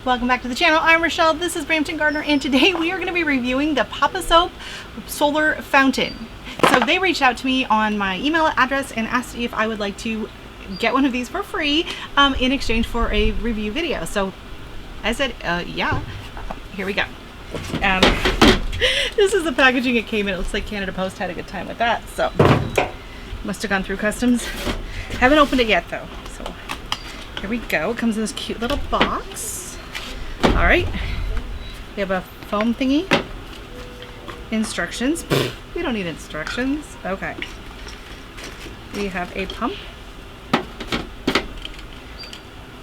Welcome back to the channel. I'm Rochelle. This is Brampton Gardener, and today we are going to be reviewing the POPOSOAP solar fountain. So they reached out to me on my email address and asked if I would like to get one of these for free in exchange for a review video. So I said, yeah. Here we go. This is the packaging it came in. It looks like Canada Post had a good time with that. So must have gone through customs. Haven't opened it yet though. So here we go. It comes in this cute little box. All right, we have a foam thingy, instructions. We don't need instructions. Okay. We have a pump.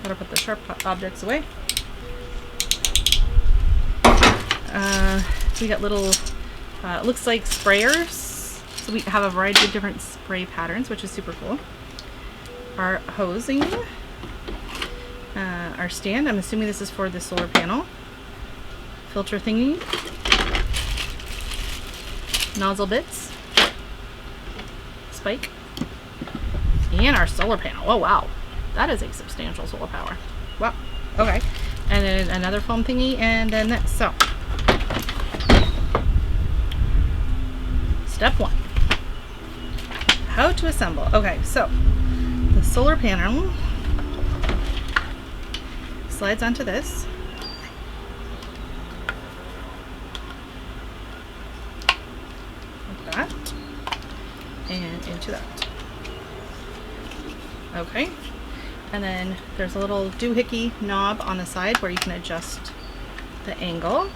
Gotta put the sharp objects away. We got little, looks like sprayers. So we have a variety of different spray patterns, which is super cool. Our hosing. Our stand, I'm assuming this is for the solar panel. Filter thingy. Nozzle bits. Spike. And our solar panel. Oh wow. That is a substantial solar power. Wow. Okay. And then another foam thingy, and then this. So, step one. How to assemble. Okay, so the solar panel slides onto this. Like that. And into that. Okay. And then there's a little doohickey knob on the side where you can adjust the angle.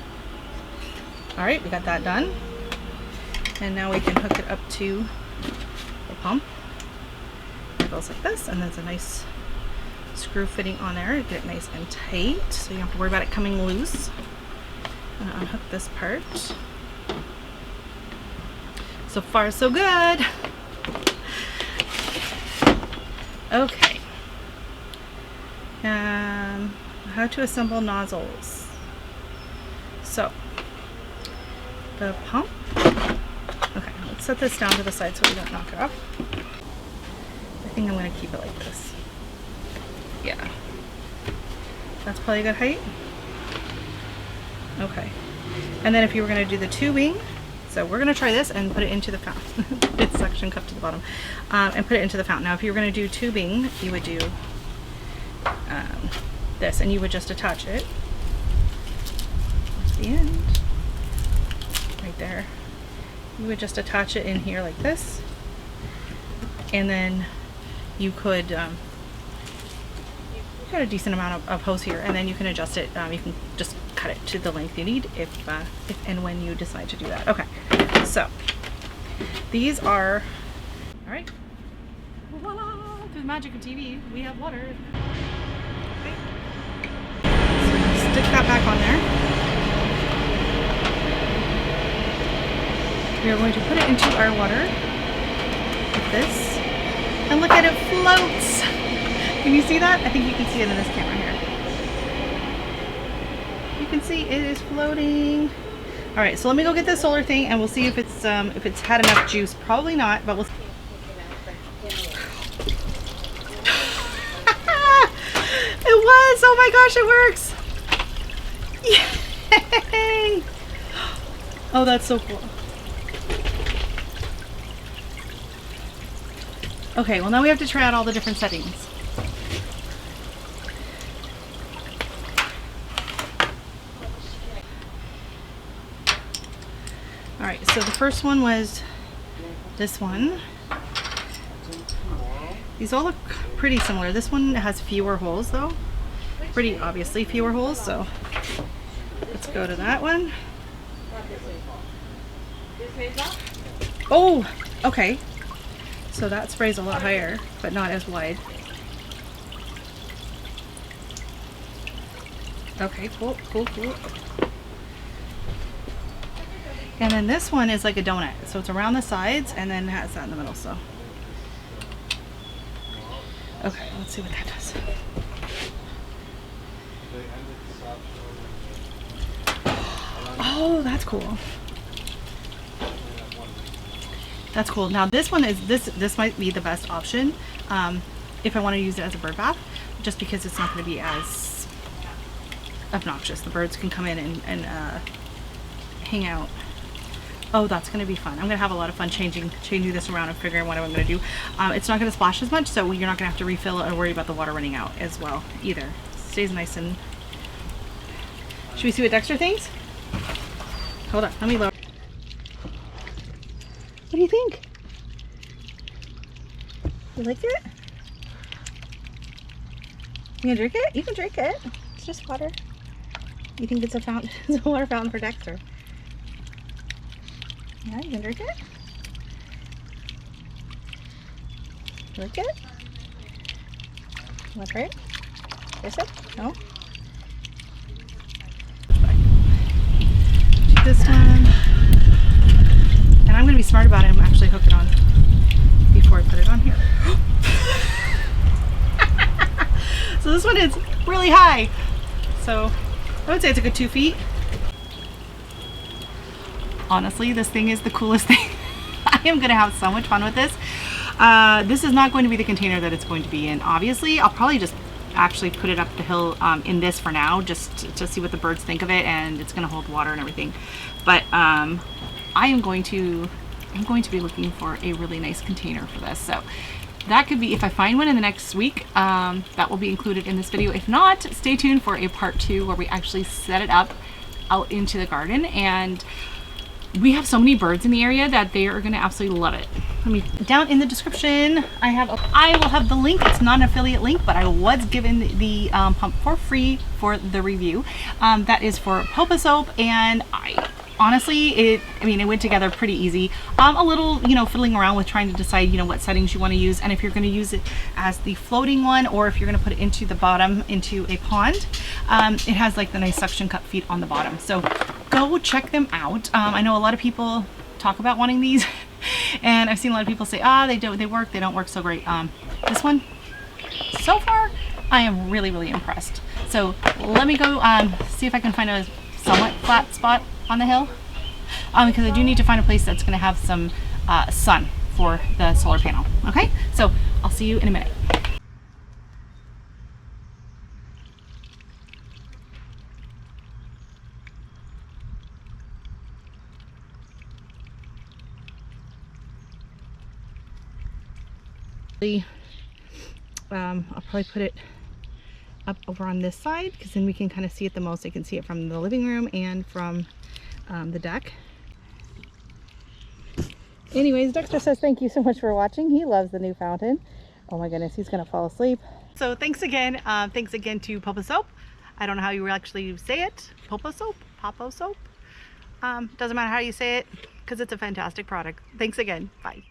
Alright, we got that done. And now we can hook it up to the pump. It goes like this, and there's a nice screw fitting on there to get it nice and tight, so you don't have to worry about it coming loose. I'm gonna unhook this part. So far, so good. Okay. How to assemble nozzles. So the pump. Okay, let's set this down to the side so we don't knock it off. I think I'm going to keep it like this. Yeah, that's probably a good height. Okay, and then if you were going to do the tubing, so we're going to try this and put it into the fountain. It's suction cup to the bottom, and put it into the fountain. Now if you were going to do tubing, you would do this, and you would just attach it at the end, right there. You would just attach it in here like this, and then you could got a decent amount of hose here, and then you can adjust it. You can just cut it to the length you need if and when you decide to do that. Okay, so these are all right. Voila! Through the magic of TV, we have water. Okay. So stick that back on there. We are going to put it into our water like this, and look at it floats. Can you see that? I think you can see it in this camera here. You can see it is floating. All right, so let me go get this solar thing, and we'll see if it's had enough juice. Probably not, but we'll see. It was. Oh my gosh, it works. Yay! Oh, that's so cool. Okay, well now we have to try out all the different settings. Alright, so the first one was this one. These all look pretty similar. This one has fewer holes though. Pretty obviously fewer holes, so let's go to that one. Oh, okay. So that sprays a lot higher, but not as wide. Okay, cool, cool, cool. And then this one is like a donut. So it's around the sides and then has that in the middle, so. Okay, let's see what that does. Oh, that's cool. That's cool. Now this one is, this might be the best option if I want to use it as a bird bath, just because it's not going to be as obnoxious. The birds can come in and hang out. Oh, that's gonna be fun. I'm gonna have a lot of fun changing this around and figuring what I'm gonna do. It's not gonna splash as much, so you're not gonna have to refill it or worry about the water running out as well either. Stays nice and... Should we see what Dexter thinks? Hold on, let me lower. What do you think? You like it? You gonna drink it? You can drink it. It's just water. You think it's a fountain? It's a water fountain for Dexter. Yeah, you can drink it. You like it? You want to try it? Taste it? No? This one. And I'm going to be smart about it. I'm actually hook it on before I put it on here. So this one is really high. So I would say it's a good 2 feet. Honestly, this thing is the coolest thing. I am gonna have so much fun with this. This is not going to be the container that it's going to be in. Obviously, I'll probably just actually put it up the hill in this for now, just to see what the birds think of it, and it's gonna hold water and everything. But I'm going to be looking for a really nice container for this. So that could be, if I find one in the next week, that will be included in this video. If not, stay tuned for a part 2 where we actually set it up out into the garden. And we have so many birds in the area that they are going to absolutely love it. Let me, down in the description, I will have the link. It's not an affiliate link, but I was given the pump for free for the review. That is for POPOSOAP, and honestly, it went together pretty easy. A little, fiddling around with trying to decide, what settings you want to use, and if you're going to use it as the floating one, or if you're going to put it into the bottom, into a pond. It has like the nice suction cup feet on the bottom. So go check them out. I know a lot of people talk about wanting these, and I've seen a lot of people say, they don't work so great. This one, so far, I am really, really impressed. So let me go see if I can find a somewhat flat spot on the hill, because I do need to find a place that's going to have some sun for the solar panel. Okay, so I'll see you in a minute. I'll probably put it up over on this side, because then we can kind of see it the most. I can see it from the living room and from the deck. Anyways, Dexter says thank you so much for watching. He loves the new fountain. Oh my goodness, he's gonna fall asleep. So thanks again to POPOSOAP. I don't know how you actually say it. POPOSOAP? POPOSOAP? Doesn't matter how you say it, because it's a fantastic product. Thanks again. Bye.